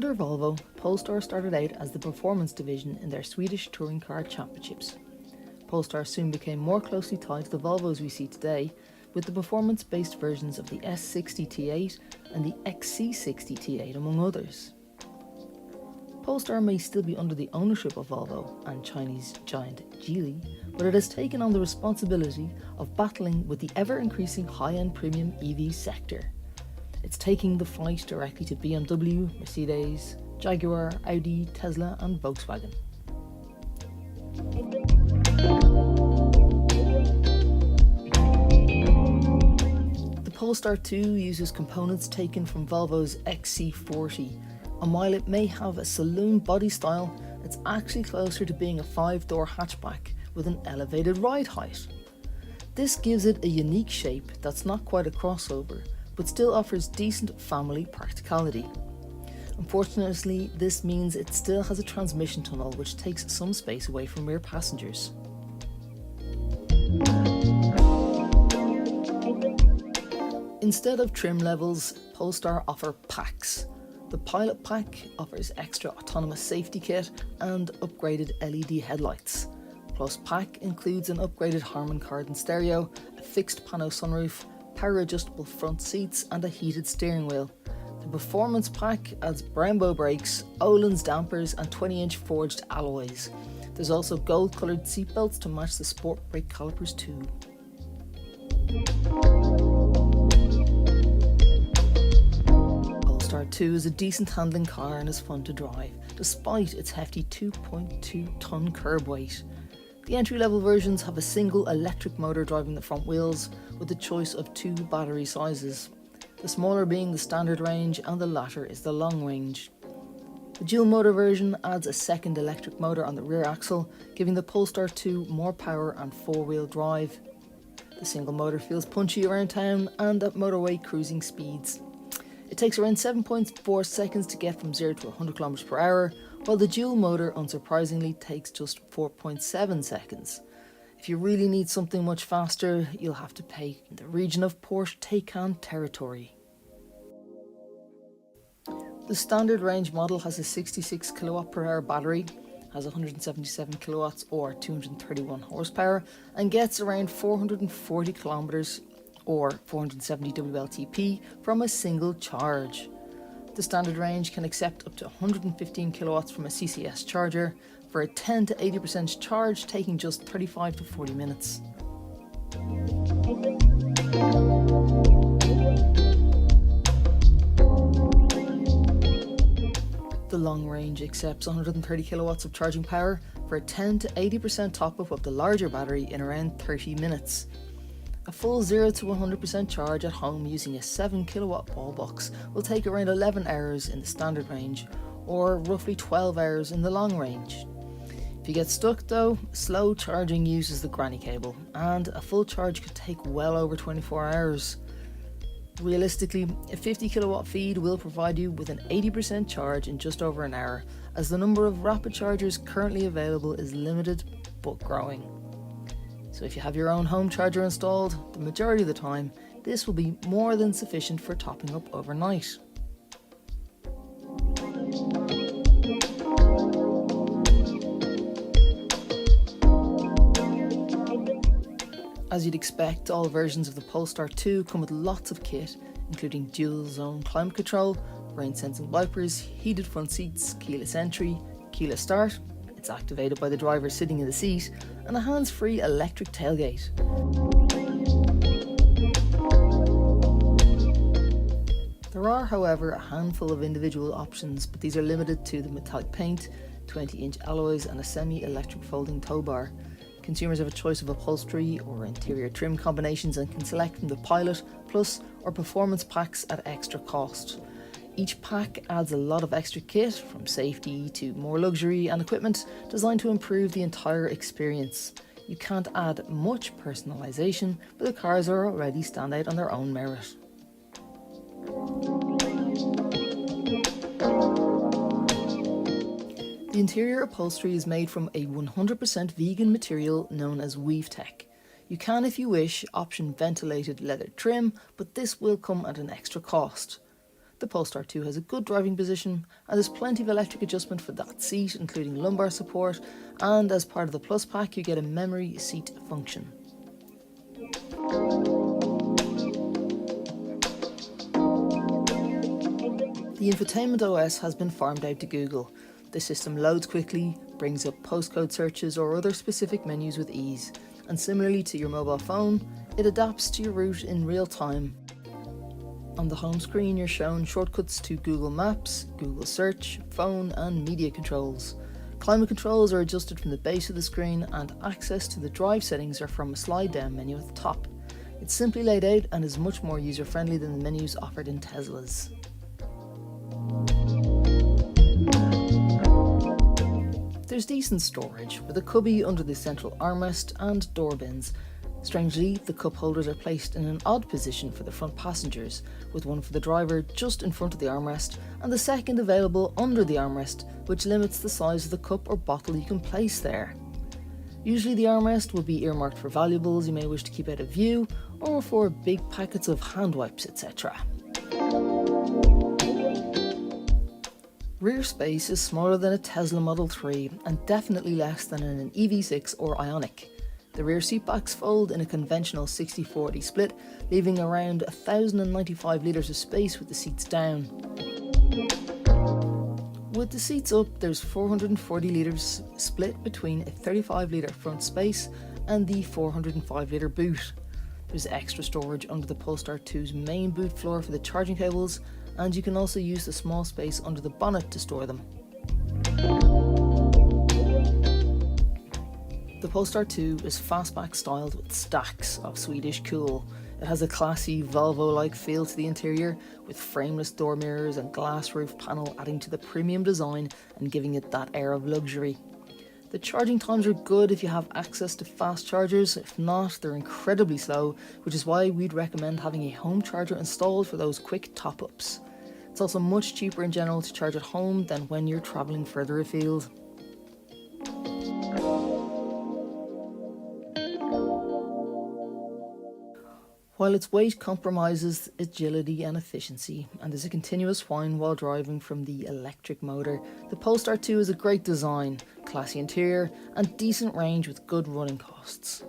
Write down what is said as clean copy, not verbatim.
Under Volvo, Polestar started out as the performance division in their Swedish touring car championships. Polestar soon became more closely tied to the Volvos we see today, with the performance-based versions of the S60 T8 and the XC60 T8 among others. Polestar may still be under the ownership of Volvo and Chinese giant Geely, but it has taken on the responsibility of battling with the ever-increasing high-end premium EV sector. It's taking the fight directly to BMW, Mercedes, Jaguar, Audi, Tesla and Volkswagen. The Polestar 2 uses components taken from Volvo's XC40, and while it may have a saloon body style, it's actually closer to being a 5-door hatchback with an elevated ride height. This gives it a unique shape that's not quite a crossover, but still offers decent family practicality. Unfortunately, this means it still has a transmission tunnel which takes some space away from rear passengers. Instead of trim levels, Polestar offer packs. The Pilot Pack offers extra autonomous safety kit and upgraded LED headlights. Plus Pack includes an upgraded Harman Kardon stereo, a fixed pano sunroof, power adjustable front seats and a heated steering wheel. The Performance Pack adds Brembo brakes, Öhlins dampers and 20-inch forged alloys. There's also gold coloured seatbelts to match the sport brake calipers too. Polestar 2 is a decent handling car and is fun to drive, despite its hefty 2.2-tonne curb weight. The entry-level versions have a single electric motor driving the front wheels, with a choice of 2 battery sizes, the smaller being the standard range and the latter is the long range. The dual motor version adds a second electric motor on the rear axle, giving the Polestar 2 more power and 4-wheel drive. The single motor feels punchy around town and at motorway cruising speeds. It takes around 7.4 seconds to get from 0 to 100 km per hour, while the dual motor unsurprisingly takes just 4.7 seconds. If you really need something much faster, you'll have to pay in the region of Porsche Taycan territory. The standard range model has a 66 kW per hour battery, has 177 kilowatts or 231 horsepower, and gets around 440 kilometers or 470 WLTP from a single charge. The standard range can accept up to 115 kilowatts from a CCS charger for a 10 to 80% charge, taking just 35 to 40 minutes. The long range accepts 130 kilowatts of charging power for a 10 to 80% top-up of the larger battery in around 30 minutes. A full 0 to 100% charge at home using a 7 kilowatt wall box will take around 11 hours in the standard range, or roughly 12 hours in the long range. If you get stuck though, slow charging uses the granny cable, and a full charge could take well over 24 hours. Realistically, a 50 kilowatt feed will provide you with an 80% charge in just over an hour, as the number of rapid chargers currently available is limited but growing. So if you have your own home charger installed, the majority of the time, this will be more than sufficient for topping up overnight. As you'd expect, all versions of the Polestar 2 come with lots of kit, including dual zone climate control, rain sensing wipers, heated front seats, keyless entry, keyless start, it's activated by the driver sitting in the seat, and a hands-free electric tailgate. There are, however, a handful of individual options, but these are limited to the metallic paint, 20-inch alloys and a semi-electric folding tow bar. Consumers have a choice of upholstery or interior trim combinations and can select from the Pilot, Plus or Performance packs at extra cost. Each pack adds a lot of extra kit, from safety to more luxury and equipment, designed to improve the entire experience. You can't add much personalisation, but the cars are already stand out on their own merit. The interior upholstery is made from a 100% vegan material known as WeaveTech. You can, if you wish, option ventilated leather trim, but this will come at an extra cost. The Polestar 2 has a good driving position and there's plenty of electric adjustment for that seat, including lumbar support, and as part of the Plus pack you get a memory seat function. The infotainment OS has been farmed out to Google. The system loads quickly, brings up postcode searches or other specific menus with ease, and similarly to your mobile phone, it adapts to your route in real time. On the home screen you're shown shortcuts to Google Maps, Google Search, phone and media controls. Climate controls are adjusted from the base of the screen, and access to the drive settings are from a slide down menu at the top. It's simply laid out and is much more user friendly than the menus offered in Teslas. There's decent storage, with a cubby under the central armrest and door bins. Strangely, the cup holders are placed in an odd position for the front passengers, with one for the driver just in front of the armrest and the second available under the armrest, which limits the size of the cup or bottle you can place there. Usually the armrest will be earmarked for valuables you may wish to keep out of view, or for big packets of hand wipes, etc. Rear space is smaller than a Tesla Model 3 and definitely less than in an EV6 or Ioniq. The rear seatbacks fold in a conventional 60-40 split, leaving around 1,095 litres of space with the seats down. With the seats up, there's 440 litres split between a 35 litre front space and the 405 litre boot. There's extra storage under the Polestar 2's main boot floor for the charging cables, and you can also use the small space under the bonnet to store them. The Polestar 2 is fastback styled with stacks of Swedish cool. It has a classy Volvo-like feel to the interior, with frameless door mirrors and glass roof panel adding to the premium design and giving it that air of luxury. The charging times are good if you have access to fast chargers. If not, they're incredibly slow, which is why we'd recommend having a home charger installed for those quick top-ups. It's also much cheaper in general to charge at home than when you're travelling further afield. While its weight compromises agility and efficiency, and there's a continuous whine while driving from the electric motor, the Polestar 2 is a great design, classy interior, and decent range with good running costs.